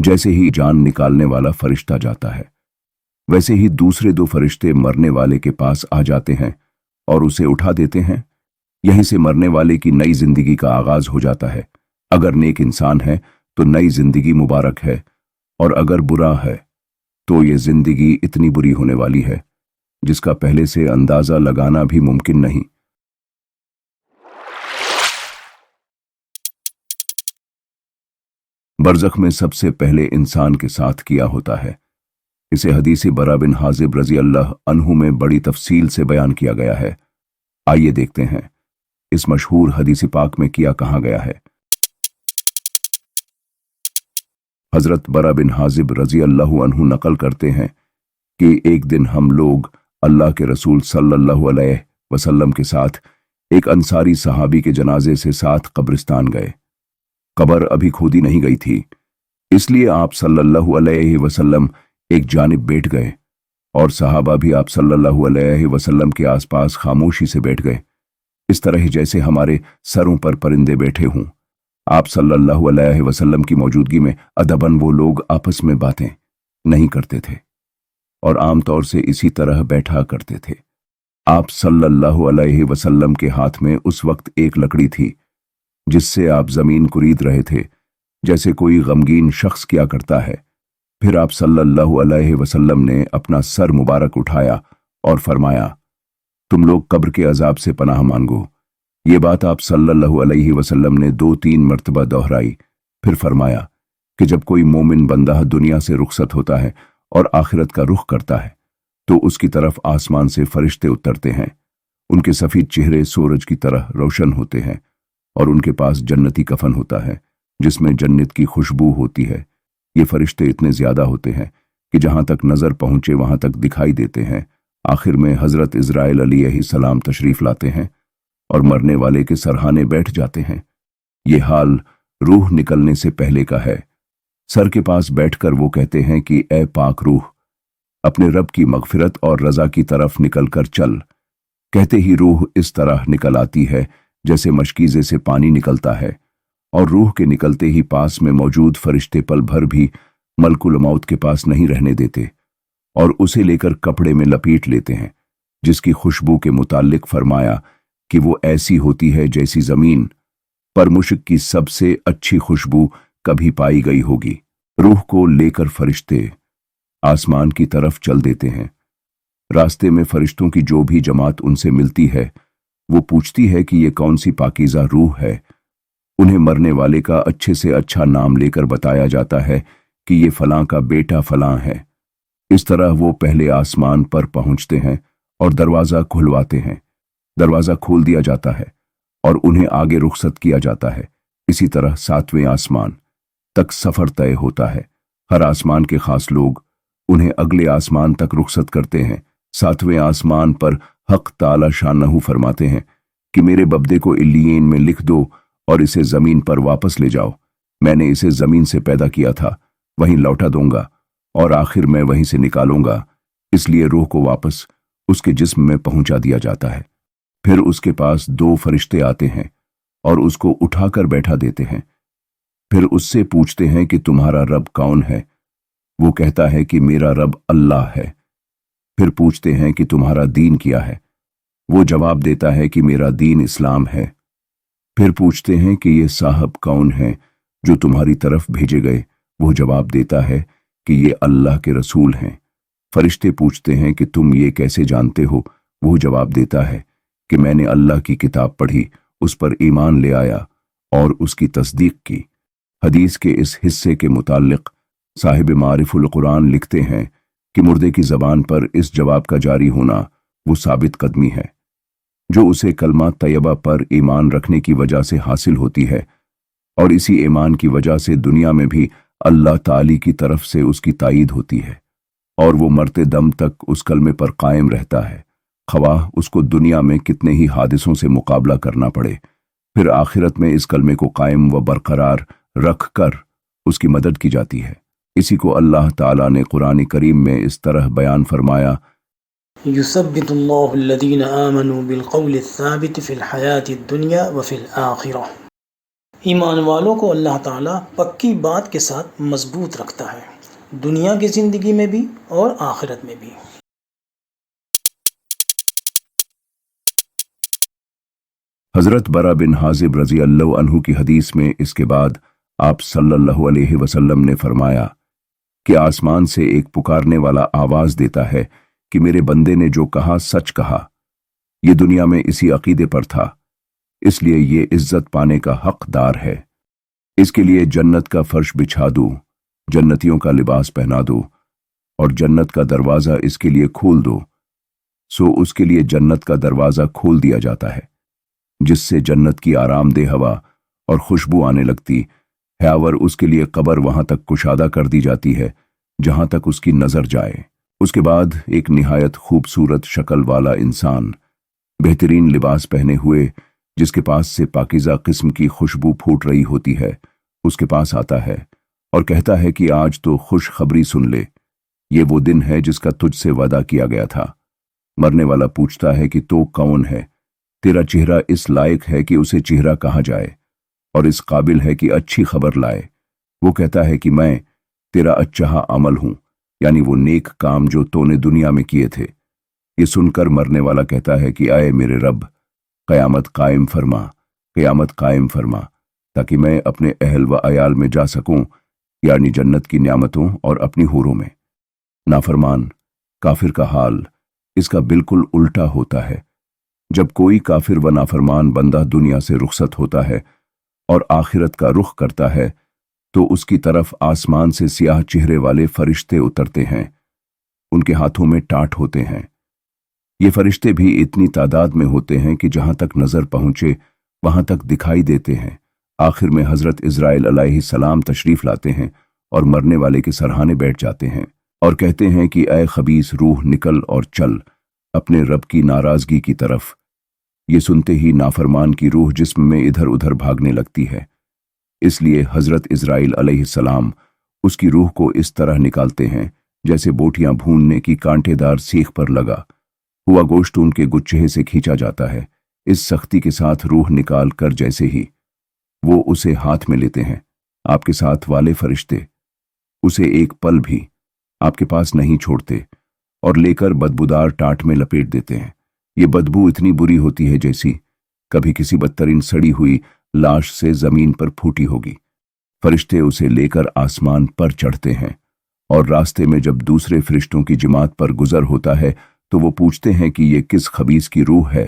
जैसे ही जान निकालने वाला फरिश्ता जाता है, वैसे ही दूसरे दो फरिश्ते मरने वाले के पास आ जाते हैं और उसे उठा देते हैं। यहीं से मरने वाले की नई जिंदगी का आगाज हो जाता है। अगर नेक इंसान है तो नई जिंदगी मुबारक है, और अगर बुरा है तो ये जिंदगी इतनी बुरी होने वाली है जिसका पहले से अंदाजा लगाना भी मुमकिन नहीं। बरज़ख में सबसे पहले इंसान के साथ किया होता है। इसे हदीस बरा बिन हाजिब रजी अल्लाह अन्हु में बड़ी तफसील से बयान किया गया है। आइए देखते हैं इस मशहूर हदीस पाक में किया कहा गया है। हजरत बरा बिन हाजिब रजी अल्लाह अन्हु नकल करते हैं कि एक दिन हम लोग अल्लाह के रसूल सल्लल्लाहु अलैहि वसल्लम के साथ एक अंसारी सहाबी के जनाजे से साथ कब्रिस्तान गए। कब्र अभी खोदी नहीं गई थी, इसलिए आप सल्लल्लाहु अलैहि वसल्लम एक जानिब बैठ गए और सहाबा भी आप सल्लल्लाहु अलैहि वसल्लम के आसपास खामोशी से बैठ गए, इस तरह जैसे हमारे सरों पर परिंदे बैठे हों। आप सल्लल्लाहु अलैहि वसल्लम की मौजूदगी में अदबन वो लोग आपस में बातें नहीं करते थे और आमतौर से इसी तरह बैठा करते थे। आप सल्लल्लाहु अलैहि वसल्लम के हाथ में उस वक्त एक लकड़ी थी जिससे आप जमीन कुरीद रहे थे, जैसे कोई गमगीन शख्स क्या करता है। फिर आप सल्लल्लाहु अलैहि वसल्लम ने अपना सर मुबारक उठाया और फरमाया, तुम लोग कब्र के अजाब से पनाह मांगो। ये बात आप सल्लल्लाहु अलैहि वसल्लम ने 2-3 मर्तबा दोहराई। फिर फरमाया कि जब कोई मोमिन बंदा दुनिया से रुखसत होता है और आखिरत का रुख करता है तो उसकी तरफ आसमान से फरिश्ते उतरते हैं। उनके सफेद चेहरे सूरज की तरह रोशन होते हैं और उनके पास जन्नती कफन होता है जिसमें जन्नत की खुशबू होती है। ये फरिश्ते इतने ज्यादा होते हैं कि जहां तक नजर पहुंचे वहां तक दिखाई देते हैं। आखिर में हजरत इजराइल अलैहिस्सलाम तशरीफ लाते हैं और मरने वाले के सरहाने बैठ जाते हैं। ये हाल रूह निकलने से पहले का है। सर के पास बैठकर वो कहते हैं कि ए पाक रूह, अपने रब की मगफिरत और रजा की तरफ निकल कर चल। कहते ही रूह इस तरह निकल आती है जैसे मशकीजे से पानी निकलता है, और रूह के निकलते ही पास में मौजूद फरिश्ते पल भर भी मलकुल मौत के पास नहीं रहने देते और उसे लेकर कपड़े में लपेट लेते हैं, जिसकी खुशबू के मुताल्लिक फरमाया कि वो ऐसी होती है जैसी जमीन पर मुश्क की सबसे अच्छी खुशबू कभी पाई गई होगी। रूह को लेकर फरिश्ते आसमान की तरफ चल देते हैं। रास्ते में फरिश्तों की जो भी जमात उनसे मिलती है वो पूछती है कि ये कौन सी पाकीज़ा रूह है। उन्हें मरने वाले का अच्छे से अच्छा नाम लेकर बताया जाता है कि ये फलां का बेटा फलां है। इस तरह वो पहले आसमान पर पहुंचते हैं और दरवाज़ा खुलवाते हैं। दरवाज़ा खोल दिया जाता है और उन्हें आगे रुखसत किया जाता है। इसी तरह 7वें आसमान तक सफ़र तय होता है। हर आसमान के खास लोग उन्हें अगले आसमान तक रुखसत करते हैं। 7वें आसमान पर हक ताला शानहू फरमाते हैं कि मेरे बब्दे को इल्लियीन में लिख दो और इसे ज़मीन पर वापस ले जाओ। मैंने इसे ज़मीन से पैदा किया था, वहीं लौटा दूंगा और आखिर में वहीं से निकालूंगा। इसलिए रूह को वापस उसके जिस्म में पहुंचा दिया जाता है। फिर उसके पास 2 फरिश्ते आते हैं और उसको उठाकर बैठा देते हैं। फिर उससे पूछते हैं कि तुम्हारा रब कौन है। वो कहता है कि मेरा रब अल्लाह है। फिर पूछते हैं कि तुम्हारा दीन क्या है। वो जवाब देता है कि मेरा दीन इस्लाम है। फिर पूछते हैं कि ये साहब कौन हैं जो तुम्हारी तरफ भेजे गए। वो जवाब देता है कि ये अल्लाह के रसूल हैं। फरिश्ते पूछते हैं कि तुम ये कैसे जानते हो। वो जवाब देता है कि मैंने अल्लाह की किताब पढ़ी, उस पर ईमान ले आया और उसकी तस्दीक की। हदीस के इस हिस्से के मुताल्लिक साहिब मारिफुल कुरान लिखते हैं कि मुर्दे की ज़बान पर इस जवाब का जारी होना वो साबित कदमी है जो उसे कलमा तैयबा पर ईमान रखने की वजह से हासिल होती है, और इसी ईमान की वजह से दुनिया में भी अल्लाह ताली की तरफ से उसकी ताईद होती है और वो मरते दम तक उस कलमे पर कायम रहता है, ख्वाह उसको दुनिया में कितने ही हादिसों से मुकाबला करना पड़े। फिर आखिरत में इस कलमे को कायम व बरकरार रख कर उसकी मदद की जाती है। इसी को अल्लाह ताला ने कुरान करीम में इस तरह बयान फरमाया, युसब्बितुल्लाहु अल्लज़ीना आमनू बिलक़ौलि अस्साबित फ़िल हयातिद दुनिया व फ़िल आखिरह। ایمان والوں کو اللہ تعالیٰ پکی بات کے ساتھ مضبوط رکھتا ہے، دنیا کی زندگی میں بھی اور آخرت میں بھی۔ حضرت برا بن حازب رضی اللہ عنہ کی حدیث میں اس کے بعد آپ صلی اللہ علیہ وسلم نے فرمایا کہ آسمان سے ایک پکارنے والا آواز دیتا ہے کہ میرے بندے نے جو کہا سچ کہا، یہ دنیا میں اسی عقیدے پر تھا، اس لیے یہ عزت پانے کا حقدار ہے۔ اس کے لیے جنت کا فرش بچھا دو، جنتیوں کا لباس پہنا دو اور جنت کا دروازہ اس کے لیے کھول دو، سو اس کے لیے جنت کا دروازہ کھول دیا جاتا ہے، جس سے جنت کی آرام دہ ہوا اور خوشبو آنے لگتی ہے، اور اس کے لیے قبر وہاں تک کشادہ کر دی جاتی ہے جہاں تک اس کی نظر جائے۔ اس کے بعد ایک نہایت خوبصورت شکل والا انسان بہترین لباس پہنے ہوئے، جس کے پاس سے پاکیزہ قسم کی خوشبو پھوٹ رہی ہوتی ہے، اس کے پاس آتا ہے اور کہتا ہے کہ آج تو خوشخبری سن لے، یہ وہ دن ہے جس کا تجھ سے وعدہ کیا گیا تھا۔ مرنے والا پوچھتا ہے کہ تو کون ہے؟ تیرا چہرہ اس لائق ہے کہ اسے چہرہ کہا جائے اور اس قابل ہے کہ اچھی خبر لائے۔ وہ کہتا ہے کہ میں تیرا اچھا عمل ہوں، یعنی وہ نیک کام جو تو نے دنیا میں کیے تھے۔ یہ سن کر مرنے والا کہتا ہے کہ اے میرے رب، قیامت قائم فرما، قیامت قائم فرما، تاکہ میں اپنے اہل و عیال میں جا سکوں، یعنی جنت کی نعمتوں اور اپنی حوروں میں۔ نافرمان کافر کا حال اس کا بالکل الٹا ہوتا ہے۔ جب کوئی کافر و نافرمان بندہ دنیا سے رخصت ہوتا ہے اور آخرت کا رخ کرتا ہے تو اس کی طرف آسمان سے سیاہ چہرے والے فرشتے اترتے ہیں، ان کے ہاتھوں میں ٹاٹ ہوتے ہیں۔ یہ فرشتے بھی اتنی تعداد میں ہوتے ہیں کہ جہاں تک نظر پہنچے وہاں تک دکھائی دیتے ہیں۔ آخر میں حضرت عزرائیل علیہ السلام تشریف لاتے ہیں اور مرنے والے کے سرہانے بیٹھ جاتے ہیں اور کہتے ہیں کہ اے خبیث روح، نکل اور چل اپنے رب کی ناراضگی کی طرف۔ یہ سنتے ہی نافرمان کی روح جسم میں ادھر ادھر بھاگنے لگتی ہے، اس لیے حضرت عزرائیل علیہ السلام اس کی روح کو اس طرح نکالتے ہیں جیسے بوٹیاں بھوننے کی کانٹے دار سیخ پر لگا ہوا گوشت ان کے گچھے سے کھینچا جاتا ہے، اس سختی کے ساتھ روح نکال کر جیسے ہی وہ اسے ہاتھ میں لیتے ہیں، آپ کے ساتھ والے فرشتے اسے ایک پل بھی آپ کے پاس نہیں چھوڑتے اور لے کر بدبودار ٹاٹ میں لپیٹ دیتے ہیں۔ یہ بدبو اتنی بری ہوتی ہے جیسی کبھی کسی بدترین سڑی ہوئی لاش سے زمین پر پھوٹی ہوگی۔ فرشتے اسے لے کر آسمان پر چڑھتے ہیں اور راستے میں جب دوسرے فرشتوں کی جماعت پر گزر ہوتا ہے تو وہ پوچھتے ہیں کہ یہ کس خبیث کی روح ہے؟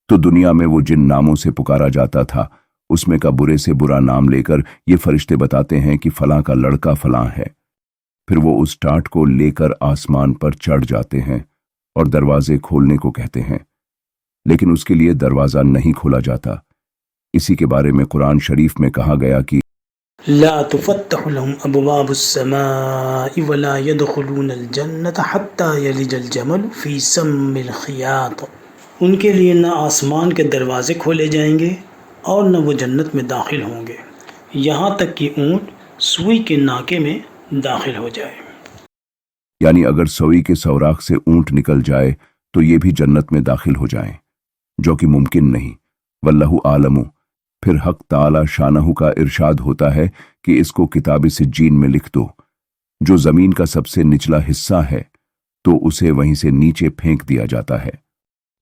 تو دنیا میں وہ جن ناموں سے پکارا جاتا تھا اس میں کا برے سے برا نام لے کر یہ فرشتے بتاتے ہیں کہ فلاں کا لڑکا فلاں ہے۔ پھر وہ اس ٹاٹ کو لے کر آسمان پر چڑھ جاتے ہیں اور دروازے کھولنے کو کہتے ہیں، لیکن اس کے لیے دروازہ نہیں کھولا جاتا۔ اسی کے بارے میں قرآن شریف میں کہا گیا کہ لا تفتح لهم ابواب السماء ولا يدخلون الجنة حتى يلج الجمل في سم الخياط۔ ان کے لیے نہ آسمان کے دروازے کھولے جائیں گے اور نہ وہ جنت میں داخل ہوں گے یہاں تک کہ اونٹ سوئی کے ناکے میں داخل ہو جائے۔ یعنی اگر سوئی کے سوراخ سے اونٹ نکل جائے تو یہ بھی جنت میں داخل ہو جائیں، جو کہ ممکن نہیں۔ واللہ عالم۔ پھر حق تعالی شانہ کا ارشاد ہوتا ہے کہ اس کو کتاب سجین میں لکھ دو، جو زمین کا سب سے نچلا حصہ ہے تو اسے وہیں سے نیچے پھینک دیا جاتا ہے۔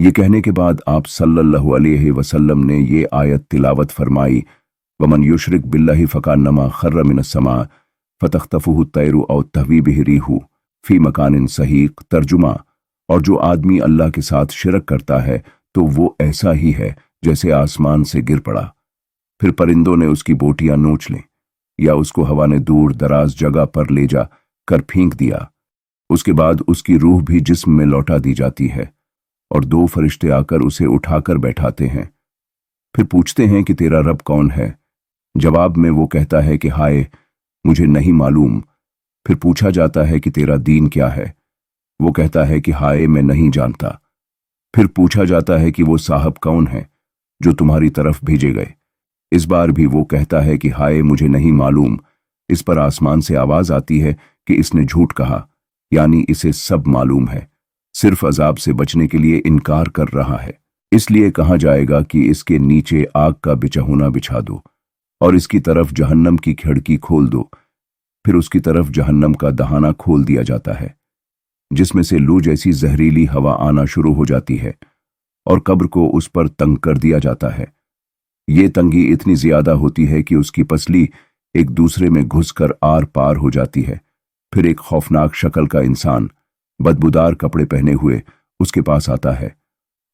یہ کہنے کے بعد آپ صلی اللہ علیہ وسلم نے یہ آیت تلاوت فرمائی، ومن یشرک باللہ فکانما خر من السماء فتخطفہ الطیر او تہوی بہ الریح فی مکان سحیق۔ ترجمہ، اور جو آدمی اللہ کے ساتھ شرک کرتا ہے تو وہ ایسا ہی ہے جیسے آسمان سے گر پڑا، پھر پرندوں نے اس کی بوٹیاں نوچ لیں، یا اس کو ہوا نے دور دراز جگہ پر لے جا کر پھینک دیا۔ اس کے بعد اس کی روح بھی جسم میں لوٹا دی جاتی ہے اور دو فرشتے آ کر اسے اٹھا کر بیٹھاتے ہیں، پھر پوچھتے ہیں کہ تیرا رب کون ہے؟ جواب میں وہ کہتا ہے کہ ہائے مجھے نہیں معلوم۔ پھر پوچھا جاتا ہے کہ تیرا دین کیا ہے؟ وہ کہتا ہے کہ ہائے میں نہیں جانتا۔ پھر پوچھا جاتا ہے کہ وہ صاحب کون ہے جو تمہاری طرف بھیجے گئے؟ اس بار بھی وہ کہتا ہے کہ ہائے مجھے نہیں معلوم۔ اس پر آسمان سے آواز آتی ہے کہ اس نے جھوٹ کہا، یعنی اسے سب معلوم ہے، صرف عذاب سے بچنے کے لیے انکار کر رہا ہے، اس لیے کہا جائے گا کہ اس کے نیچے آگ کا بچھونا بچھا دو और इसकी तरफ जहन्नम की खिड़की खोल दो, फिर उसकी तरफ जहन्नम का दहाना खोल दिया जाता है, जिसमें से लू जैसी जहरीली हवा आना शुरू हो जाती है, और कब्र को उस पर तंग कर दिया जाता है। ये तंगी इतनी ज्यादा होती है कि उसकी पसली एक दूसरे में घुसकर आर पार हो जाती है। फिर एक खौफनाक शक्ल का इंसान बदबूदार कपड़े पहने हुए उसके पास आता है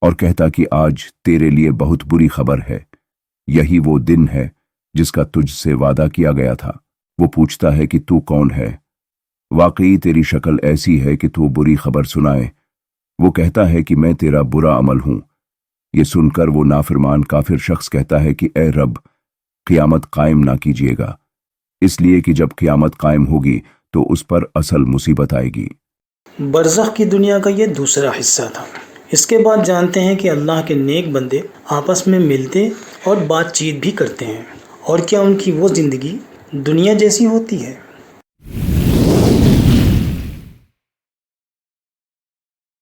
और कहता कि आज तेरे लिए बहुत बुरी खबर है, यही वो दिन है जिसका तुझसे वादा किया गया था। वो पूछता है कि तू कौन है? वाकई तेरी शक्ल ऐसी है कि तू बुरी खबर सुनाए। वो कहता है कि मैं तेरा बुरा अमल हूं। ये सुनकर वो नाफरमान काफिर शख्स कहता है कि ए रब, क़यामत कायम ना कीजिएगा, इसलिए कि जब क़यामत कायम होगी तो उस पर असल मुसीबत आएगी। बरज़ख की दुनिया का ये दूसरा हिस्सा था। इसके बाद जानते हैं कि अल्लाह के नेक बंदे आपस में मिलते और बातचीत भी करते हैं। और क्या उनकी वो ज़िंदगी दुनिया जैसी होती है?